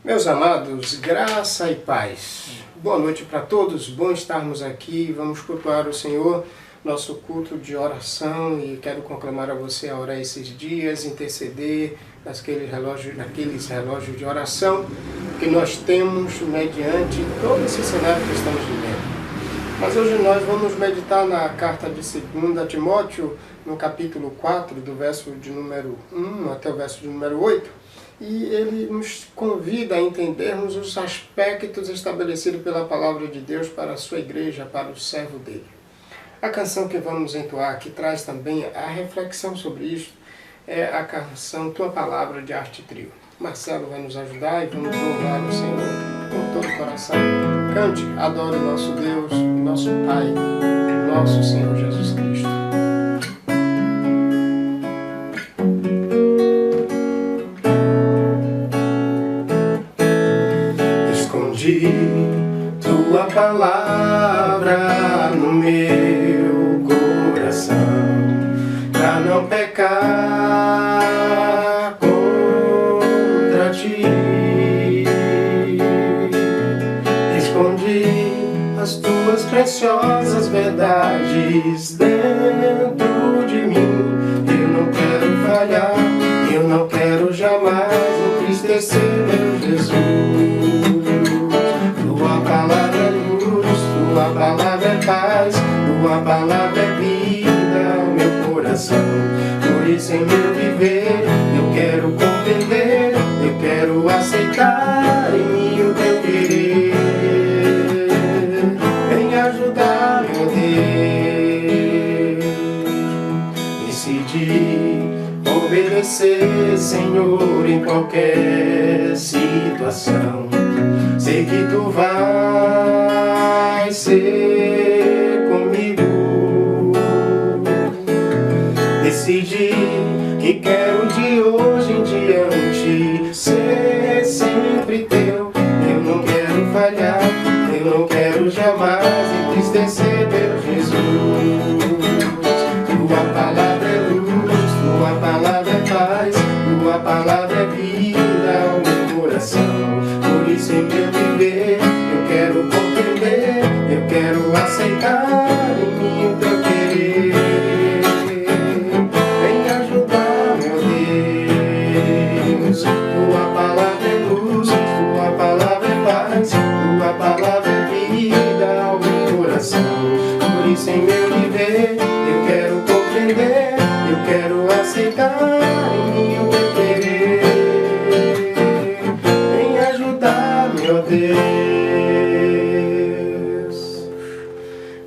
Meus amados, graça e paz. Boa noite para todos, bom estarmos aqui. Vamos cultuar o Senhor, nosso culto de oração, e quero conclamar a você a orar esses dias, interceder naqueles relógios de oração que nós temos mediante todo esse cenário que estamos vivendo. Mas hoje nós vamos meditar na carta de 2 Timóteo, no capítulo 4, do verso de número 1 até o verso de número 8. E ele nos convida a entendermos os aspectos estabelecidos pela palavra de Deus para a sua igreja, para o servo dele. A canção que vamos entoar, que traz também a reflexão sobre isso, é a canção Tua Palavra, de Arte Trio. Marcelo vai nos ajudar e vamos louvar o Senhor com todo o coração. Cante, adore o nosso Deus, nosso Pai, nosso Senhor Jesus Cristo. Tua palavra no meu coração, pra não pecar contra ti. Escondi as tuas preciosas verdades dentro de mim. Eu não quero falhar, eu não quero jamais entristecer meu Jesus. Tua palavra é luz, Tua palavra é paz, Tua palavra é vida ao meu coração. Por isso em meu viver eu quero compreender, eu quero aceitar em mim o Teu querer. Vem ajudar, meu Deus. Decidi obedecer, Senhor, em qualquer situação. Sei que Tu vai ser comigo. Decidi que quero de hoje em diante ser sempre Teu. Eu não quero falhar, eu não quero jamais entristecer meu Jesus. Tua palavra é luz, Tua palavra é paz, Tua palavra é vida ao meu coração. Por isso em meu viver eu quero compreender, eu quero aceitar em mim o Teu querer. Vem ajudar, meu Deus. Tua palavra é luz, Tua palavra é paz, Tua palavra é vida ao meu coração. Por isso em meu viver eu quero compreender, eu quero aceitar em mim o Teu querer. Meu Deus,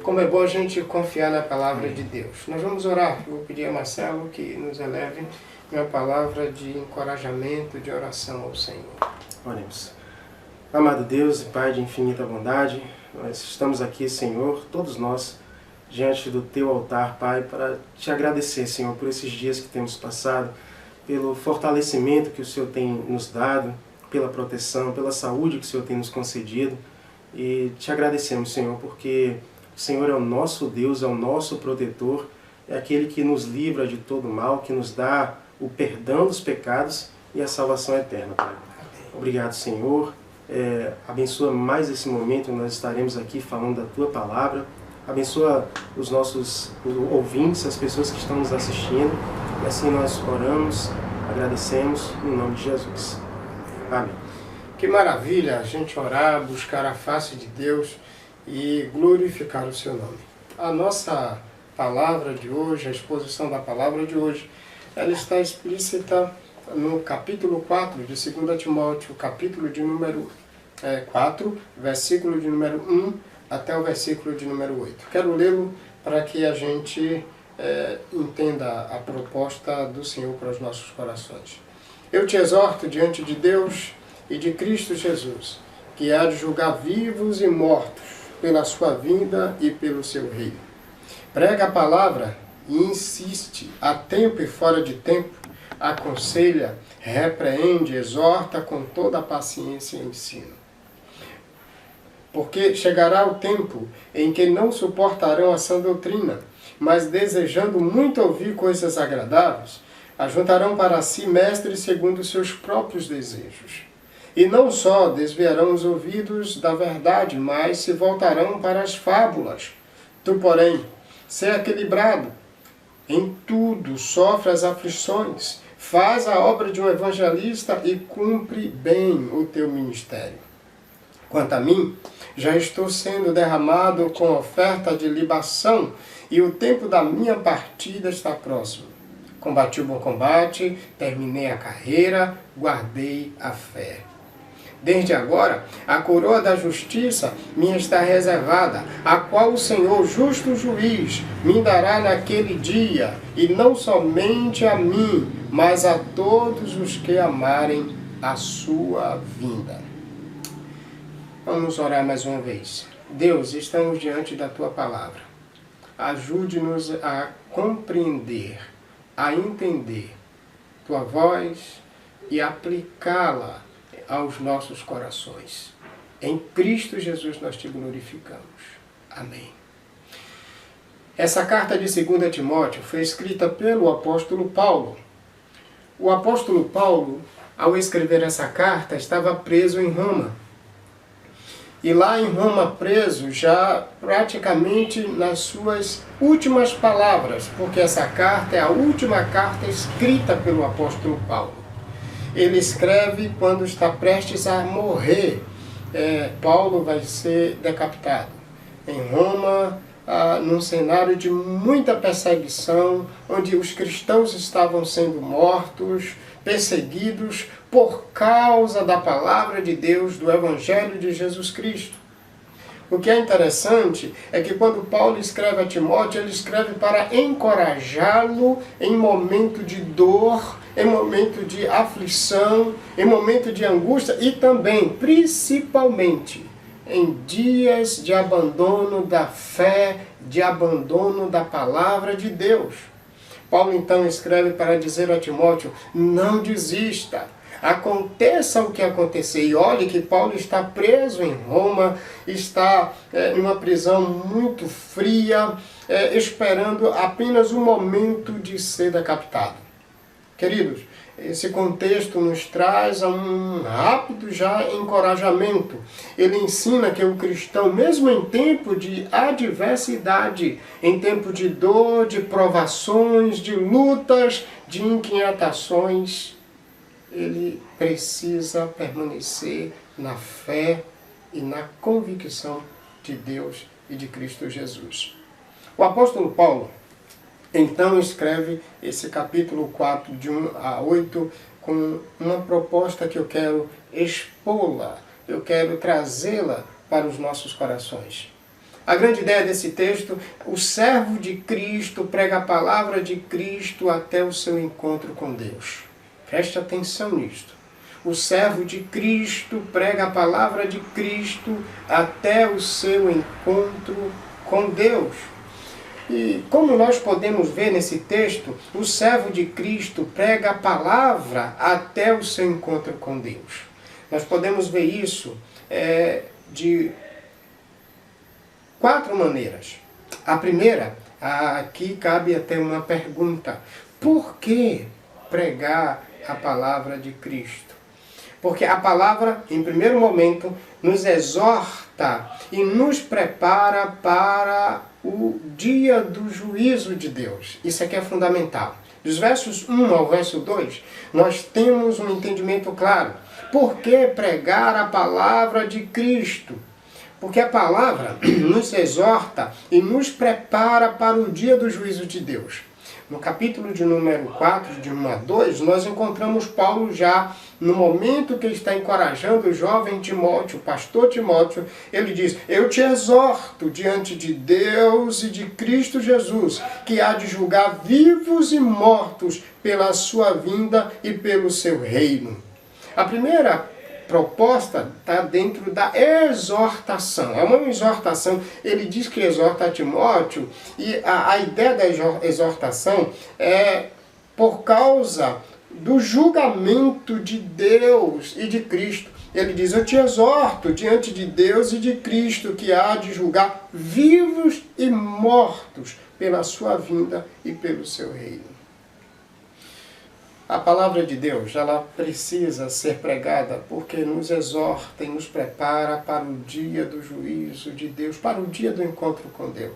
como é bom a gente confiar na palavra de Deus. Nós vamos orar. Eu vou pedir a Marcelo que nos eleve uma palavra de encorajamento, de oração ao Senhor. Oremos. Amado Deus e Pai de infinita bondade, nós estamos aqui, Senhor, todos nós, diante do Teu altar, Pai, para Te agradecer, Senhor, por esses dias que temos passado, pelo fortalecimento que o Senhor tem nos dado, pela proteção, pela saúde que o Senhor tem nos concedido. E Te agradecemos, Senhor, porque o Senhor é o nosso Deus, é o nosso protetor, é aquele que nos livra de todo mal, que nos dá o perdão dos pecados e a salvação eterna, Pai. Obrigado, Senhor. Abençoa mais esse momento, nós estaremos aqui falando da Tua palavra. Abençoa os nossos ouvintes, as pessoas que estão nos assistindo. E assim nós oramos, agradecemos, em nome de Jesus. Amém. Que maravilha a gente orar, buscar a face de Deus e glorificar o Seu nome. A nossa palavra de hoje, a exposição da palavra de hoje, ela está explícita no capítulo 4 de 2 Timóteo, capítulo de número 4, versículo de número 1 até o versículo de número 8. Quero lê-lo para que a gente entenda a proposta do Senhor para os nossos corações. Eu te exorto diante de Deus e de Cristo Jesus, que há de julgar vivos e mortos pela sua vinda e pelo seu reino. Prega a palavra e insiste, a tempo e fora de tempo, aconselha, repreende, exorta com toda a paciência e ensino. Porque chegará o tempo em que não suportarão a sã doutrina, mas desejando muito ouvir coisas agradáveis, ajuntarão para si mestres segundo seus próprios desejos. E não só desviarão os ouvidos da verdade, mas se voltarão para as fábulas. Tu, porém, sê equilibrado. Em tudo sofre as aflições. Faz a obra de um evangelista e cumpre bem o teu ministério. Quanto a mim, já estou sendo derramado com oferta de libação, e o tempo da minha partida está próximo. Combati o bom combate, terminei a carreira, guardei a fé. Desde agora, a coroa da justiça me está reservada, a qual o Senhor, justo juiz, me dará naquele dia, e não somente a mim, mas a todos os que amarem a sua vinda. Vamos orar mais uma vez. Deus, estamos diante da Tua palavra. Ajude-nos a compreender, a entender Tua voz e aplicá-la aos nossos corações. Em Cristo Jesus nós te glorificamos. Amém. Essa carta de 2 Timóteo foi escrita pelo apóstolo Paulo. O apóstolo Paulo, ao escrever essa carta, estava preso em Roma. E lá em Roma, preso, já praticamente nas suas últimas palavras, porque essa carta é a última carta escrita pelo apóstolo Paulo. Ele escreve quando está prestes a morrer. Paulo vai ser decapitado. Em Roma, num cenário de muita perseguição, onde os cristãos estavam sendo mortos, perseguidos por causa da palavra de Deus, do Evangelho de Jesus Cristo. O que é interessante é que quando Paulo escreve a Timóteo, ele escreve para encorajá-lo em momento de dor, em momento de aflição, em momento de angústia e também, principalmente, em dias de abandono da fé, de abandono da palavra de Deus. Paulo então escreve para dizer a Timóteo, não desista. Aconteça o que acontecer. E olhe que Paulo está preso em Roma, está em uma prisão muito fria, esperando apenas o momento de ser decapitado. Queridos, esse contexto nos traz um rápido já encorajamento. Ele ensina que o cristão, mesmo em tempo de adversidade, em tempo de dor, de provações, de lutas, de inquietações, ele precisa permanecer na fé e na convicção de Deus e de Cristo Jesus. O apóstolo Paulo, então, escreve esse capítulo 4, de 1 a 8, com uma proposta que eu quero expô-la, eu quero trazê-la para os nossos corações. A grande ideia desse texto, o servo de Cristo prega a palavra de Cristo até o seu encontro com Deus. Preste atenção nisto. O servo de Cristo prega a palavra de Cristo até o seu encontro com Deus. E como nós podemos ver nesse texto, o servo de Cristo prega a palavra até o seu encontro com Deus. Nós podemos ver isso de 4 maneiras. A primeira, aqui cabe até uma pergunta. Por que pregar a palavra de Cristo? Porque a palavra, em primeiro momento, nos exorta e nos prepara para o dia do juízo de Deus. Isso aqui é fundamental. Dos versos 1 ao verso 2, nós temos um entendimento claro. Por que pregar a palavra de Cristo? Porque a palavra nos exorta e nos prepara para o dia do juízo de Deus. No capítulo de número 4, de 1 a 2, nós encontramos Paulo já no momento que ele está encorajando o jovem Timóteo, o pastor Timóteo. Ele diz, eu te exorto diante de Deus e de Cristo Jesus, que há de julgar vivos e mortos pela sua vinda e pelo seu reino. A primeira proposta está dentro da exortação. É uma exortação, ele diz que exorta a Timóteo, e a ideia da exortação é por causa do julgamento de Deus e de Cristo. Ele diz, eu te exorto diante de Deus e de Cristo, que há de julgar vivos e mortos pela sua vinda e pelo seu reino. A palavra de Deus, ela precisa ser pregada porque nos exorta e nos prepara para o dia do juízo de Deus, para o dia do encontro com Deus.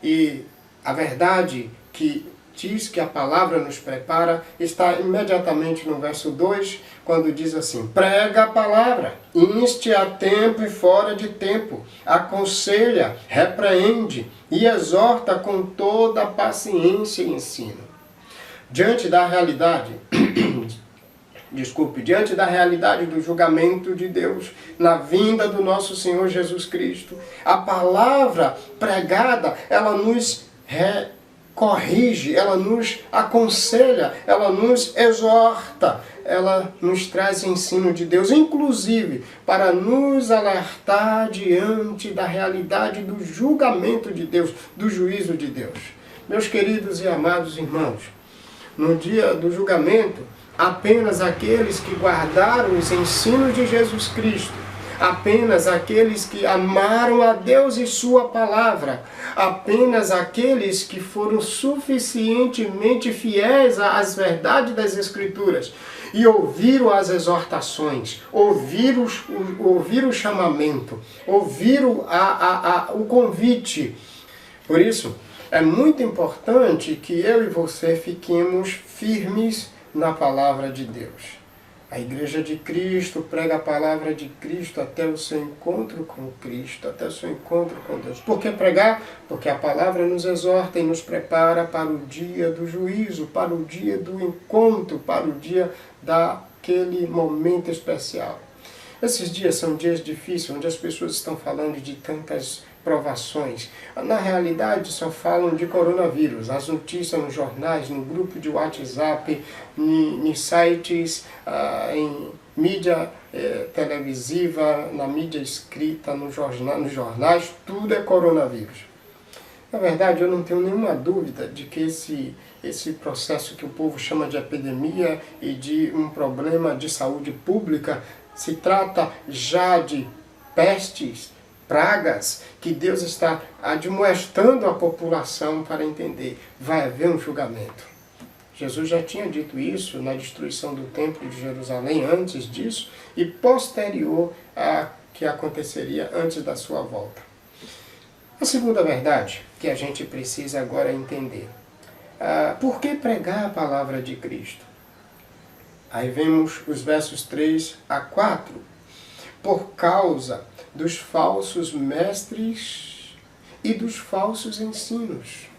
E a verdade que diz que a palavra nos prepara está imediatamente no verso 2, quando diz assim: prega a palavra, inste a tempo e fora de tempo, aconselha, repreende e exorta com toda a paciência e ensino. Diante da realidade, diante da realidade do julgamento de Deus, na vinda do nosso Senhor Jesus Cristo, a palavra pregada, ela nos corrige, ela nos aconselha, ela nos exorta, ela nos traz ensino de Deus, inclusive para nos alertar diante da realidade do julgamento de Deus, do juízo de Deus. Meus queridos e amados irmãos, no dia do julgamento, apenas aqueles que guardaram os ensinos de Jesus Cristo, apenas aqueles que amaram a Deus e sua palavra, apenas aqueles que foram suficientemente fiéis às verdades das Escrituras e ouviram as exortações, ouviram o chamamento, ouviram o convite. Por isso, é muito importante que eu e você fiquemos firmes na palavra de Deus. A Igreja de Cristo prega a palavra de Cristo até o seu encontro com Cristo, até o seu encontro com Deus. Por que pregar? Porque a palavra nos exorta e nos prepara para o dia do juízo, para o dia do encontro, para o dia daquele momento especial. Esses dias são dias difíceis, onde as pessoas estão falando de tantas provações. Na realidade, só falam de coronavírus. As notícias nos jornais, no grupo de WhatsApp, em sites, em mídia televisiva, na mídia escrita, nos jornais, tudo é coronavírus. Na verdade, eu não tenho nenhuma dúvida de que esse processo que o povo chama de epidemia e de um problema de saúde pública se trata já de pestes, pragas, que Deus está admoestando a população para entender. Vai haver um julgamento. Jesus já tinha dito isso na destruição do templo de Jerusalém, antes disso, e posterior a que aconteceria antes da sua volta. A segunda verdade que a gente precisa agora entender. Por que pregar a palavra de Cristo? Aí vemos os versos 3 a 4. Por causa dos falsos mestres e dos falsos ensinos.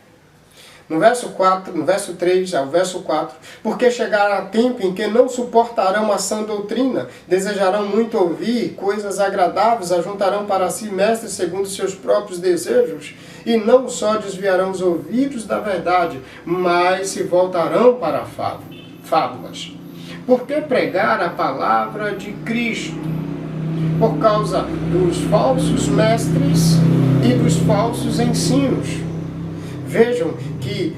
No verso 3 ao verso 4, porque chegará tempo em que não suportarão a sã doutrina, desejarão muito ouvir coisas agradáveis, ajuntarão para si mestres segundo seus próprios desejos, e não só desviarão os ouvidos da verdade, mas se voltarão para fábulas. Por que pregar a palavra de Cristo? Por causa dos falsos mestres e dos falsos ensinos. Vejam que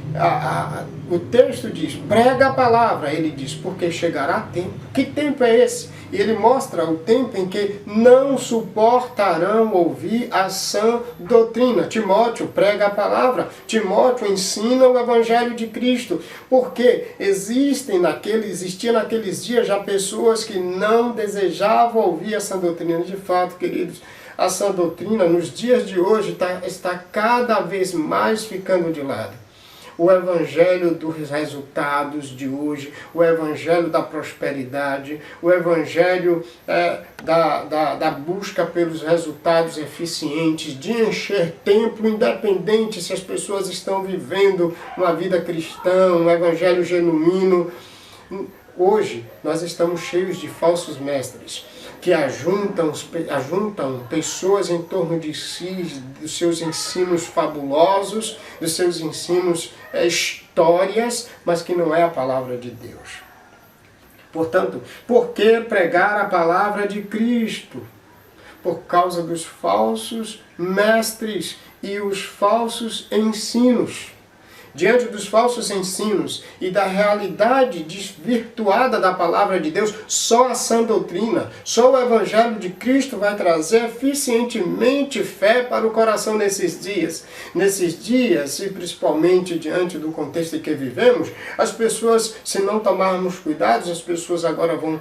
o texto diz, prega a palavra. Ele diz, porque chegará tempo. Que tempo é esse? E ele mostra o tempo em que não suportarão ouvir a sã doutrina. Timóteo prega a palavra. Timóteo ensina o Evangelho de Cristo. Porque existiam naqueles dias já pessoas que não desejavam ouvir a sã doutrina. De fato, queridos, a sã doutrina nos dias de hoje está cada vez mais ficando de lado. O evangelho dos resultados de hoje, o evangelho da prosperidade, o evangelho da busca pelos resultados eficientes, de encher templo, independente se as pessoas estão vivendo uma vida cristã, um evangelho genuíno. Hoje nós estamos cheios de falsos mestres, que ajuntam pessoas em torno de si, dos seus ensinos fabulosos, dos seus ensinos, histórias, mas que não é a palavra de Deus. Portanto, por que pregar a palavra de Cristo? Por causa dos falsos mestres e os falsos ensinos. diante dos falsos ensinos e da realidade desvirtuada da palavra de Deus, só a sã doutrina, só o Evangelho de Cristo vai trazer eficientemente fé para o coração nesses dias. Nesses dias, e principalmente diante do contexto em que vivemos, as pessoas, se não tomarmos cuidados, as pessoas agora vão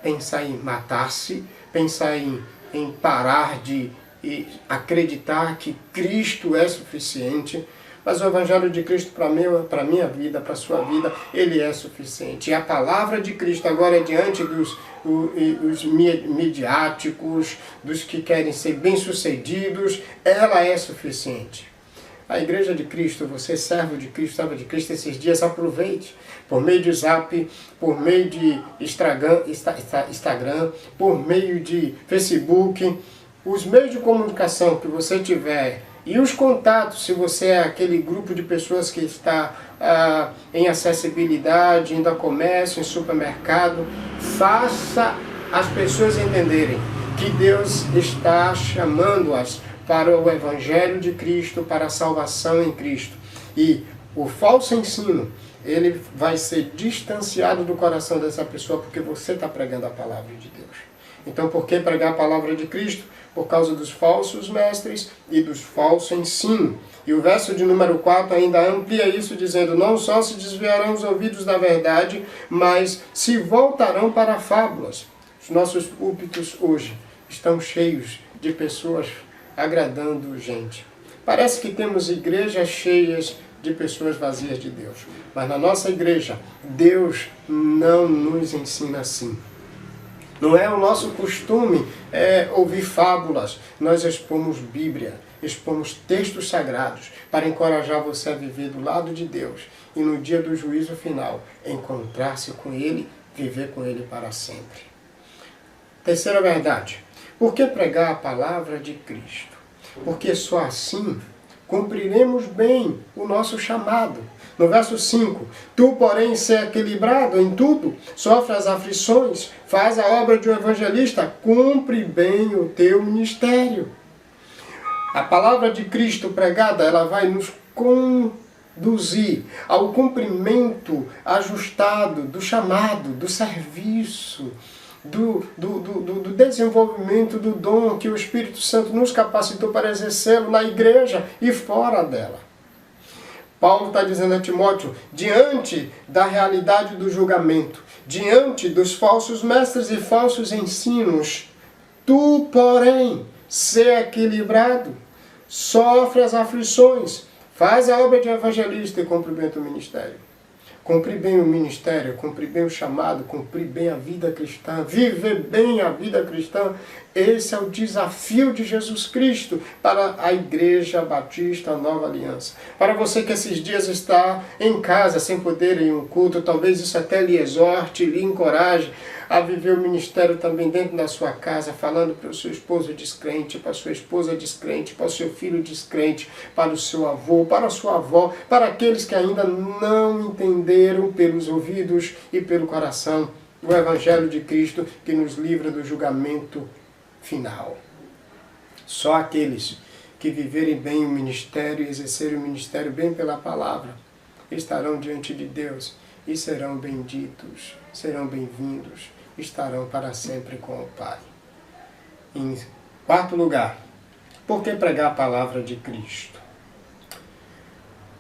pensar em matar-se, pensar em parar de acreditar que Cristo é suficiente. Mas o Evangelho de Cristo para a minha vida, para a sua vida, ele é suficiente. E a palavra de Cristo agora é diante dos midiáticos, dos que querem ser bem-sucedidos, ela é suficiente. A Igreja de Cristo, você servo de Cristo, serva de Cristo, esses dias aproveite. Por meio de Zap, por meio de Instagram, por meio de Facebook, os meios de comunicação que você tiver e os contatos, se você é aquele grupo de pessoas que está em acessibilidade, indo a comércio, em supermercado, faça as pessoas entenderem que Deus está chamando-as para o Evangelho de Cristo, para a salvação em Cristo. E o falso ensino, ele vai ser distanciado do coração dessa pessoa porque você está pregando a palavra de Deus. Então, por que pregar a palavra de Cristo? Por causa dos falsos mestres e dos falsos ensinos. E o verso de número 4 ainda amplia isso, dizendo: não só se desviarão os ouvidos da verdade, mas se voltarão para fábulas. Os nossos púlpitos hoje estão cheios de pessoas agradando gente. Parece que temos igrejas cheias de pessoas vazias de Deus. Mas na nossa igreja, Deus não nos ensina assim. Não é o nosso costume ouvir fábulas. Nós expomos Bíblia, expomos textos sagrados para encorajar você a viver do lado de Deus e no dia do juízo final, encontrar-se com Ele, viver com Ele para sempre. Terceira verdade. Por que pregar a palavra de Cristo? Porque só assim cumpriremos bem o nosso chamado. No verso 5, tu, porém, ser equilibrado em tudo, sofre as aflições, faz a obra de um evangelista, cumpre bem o teu ministério. A palavra de Cristo pregada, ela vai nos conduzir ao cumprimento ajustado do chamado, do serviço, do desenvolvimento do dom que o Espírito Santo nos capacitou para exercê-lo na igreja e fora dela. Paulo está dizendo a Timóteo, diante da realidade do julgamento, diante dos falsos mestres e falsos ensinos, tu, porém, ser equilibrado, sofre as aflições, faz a obra de evangelista e cumpre bem o teu ministério. Cumprir bem o ministério, cumprir bem o chamado, cumprir bem a vida cristã, viver bem a vida cristã. Esse é o desafio de Jesus Cristo para a Igreja Batista Nova Aliança. Para você que esses dias está em casa sem poder ir em um culto, talvez isso até lhe exorte, lhe encoraje a viver o ministério também dentro da sua casa, falando para o seu esposo descrente, para a sua esposa descrente, para o seu filho descrente, para o seu avô, para a sua avó, para aqueles que ainda não entenderam pelos ouvidos e pelo coração o Evangelho de Cristo que nos livra do julgamento final. Só aqueles que viverem bem o ministério e exercerem o ministério bem pela palavra estarão diante de Deus e serão benditos, serão bem-vindos, estarão para sempre com o Pai. Em quarto lugar, por que pregar a palavra de Cristo?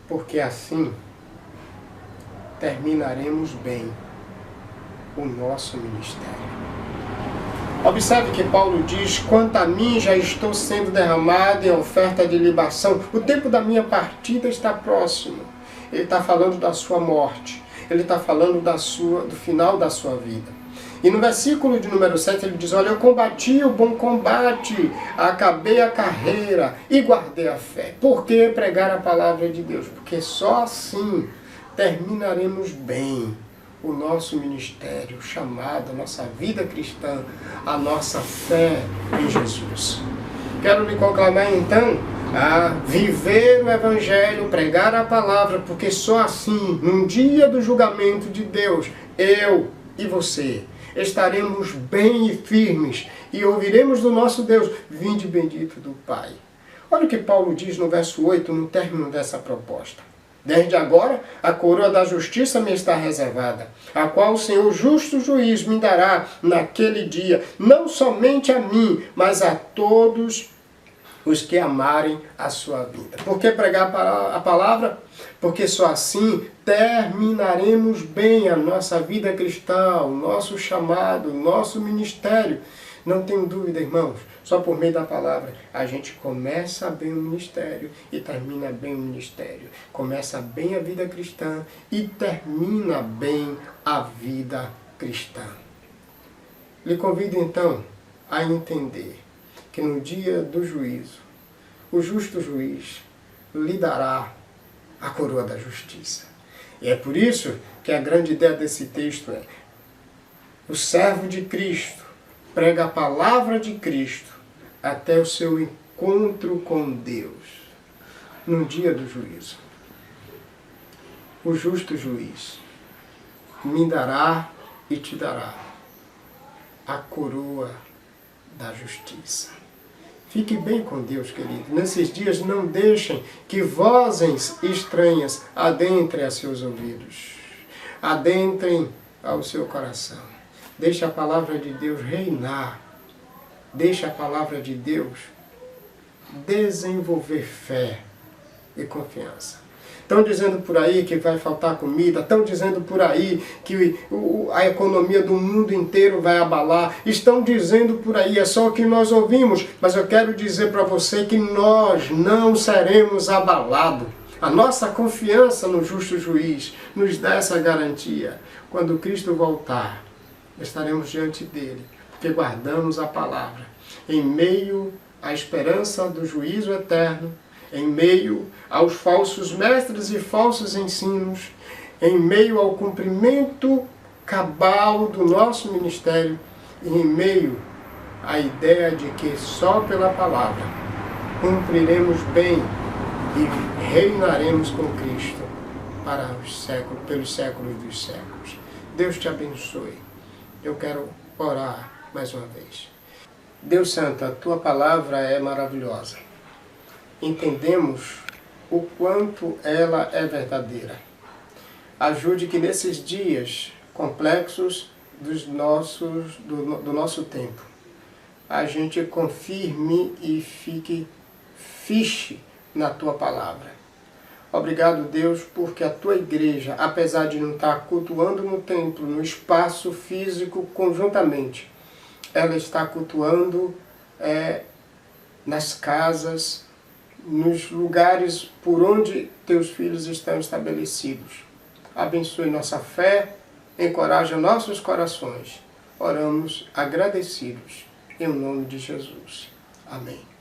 Porque assim terminaremos bem o nosso ministério. Observe que Paulo diz, quanto a mim já estou sendo derramado em oferta de libação. O tempo da minha partida está próximo. Ele está falando da sua morte. Ele está falando do final da sua vida. E no versículo de número 7 ele diz, olha, eu combati o bom combate, acabei a carreira e guardei a fé. Por que pregar a palavra de Deus? Porque só assim terminaremos bem o nosso ministério, chamado, a nossa vida cristã, a nossa fé em Jesus. Quero lhe conclamar então a viver o Evangelho, pregar a palavra, porque só assim, num dia do julgamento de Deus, eu e você estaremos bem e firmes e ouviremos do nosso Deus, vinde bendito do Pai. Olha o que Paulo diz no verso 8, no término dessa proposta. Desde agora, a coroa da justiça me está reservada, a qual o Senhor justo juiz me dará naquele dia, não somente a mim, mas a todos os que amarem a sua vida. Por que pregar a palavra? Porque só assim terminaremos bem a nossa vida cristã, o nosso chamado, o nosso ministério. Não tenho dúvida, irmãos, só por meio da palavra a gente começa bem o ministério e termina bem o ministério. Começa bem a vida cristã e termina bem a vida cristã. Lhe convido então a entender que no dia do juízo, o justo juiz lhe dará a coroa da justiça. E é por isso que a grande ideia desse texto é: o servo de Cristo prega a palavra de Cristo até o seu encontro com Deus, no dia do juízo. O justo juiz me dará e te dará a coroa da justiça. Fique bem com Deus, querido. Nesses dias não deixem que vozes estranhas adentrem a seus ouvidos, adentrem ao seu coração. Deixe a palavra de Deus reinar. Deixe a palavra de Deus desenvolver fé e confiança. Estão dizendo por aí que vai faltar comida, estão dizendo por aí que a economia do mundo inteiro vai abalar, estão dizendo por aí, é só o que nós ouvimos, mas eu quero dizer para você que nós não seremos abalados. A nossa confiança no justo juiz nos dá essa garantia. Quando Cristo voltar, estaremos diante dele, porque guardamos a palavra. Em meio à esperança do juízo eterno, em meio aos falsos mestres e falsos ensinos, em meio ao cumprimento cabal do nosso ministério, e em meio à ideia de que só pela palavra cumpriremos bem e reinaremos com Cristo para os séculos, pelos séculos dos séculos. Deus te abençoe. Eu quero orar mais uma vez. Deus Santo, a Tua palavra é maravilhosa. Entendemos o quanto ela é verdadeira. Ajude que nesses dias complexos do nosso tempo, a gente confirme e fique fixe na Tua palavra. Obrigado, Deus, porque a Tua igreja, apesar de não estar cultuando no templo, no espaço físico conjuntamente, ela está cultuando nas casas, nos lugares por onde Teus filhos estão estabelecidos. Abençoe nossa fé, encoraja nossos corações. Oramos agradecidos, em nome de Jesus. Amém.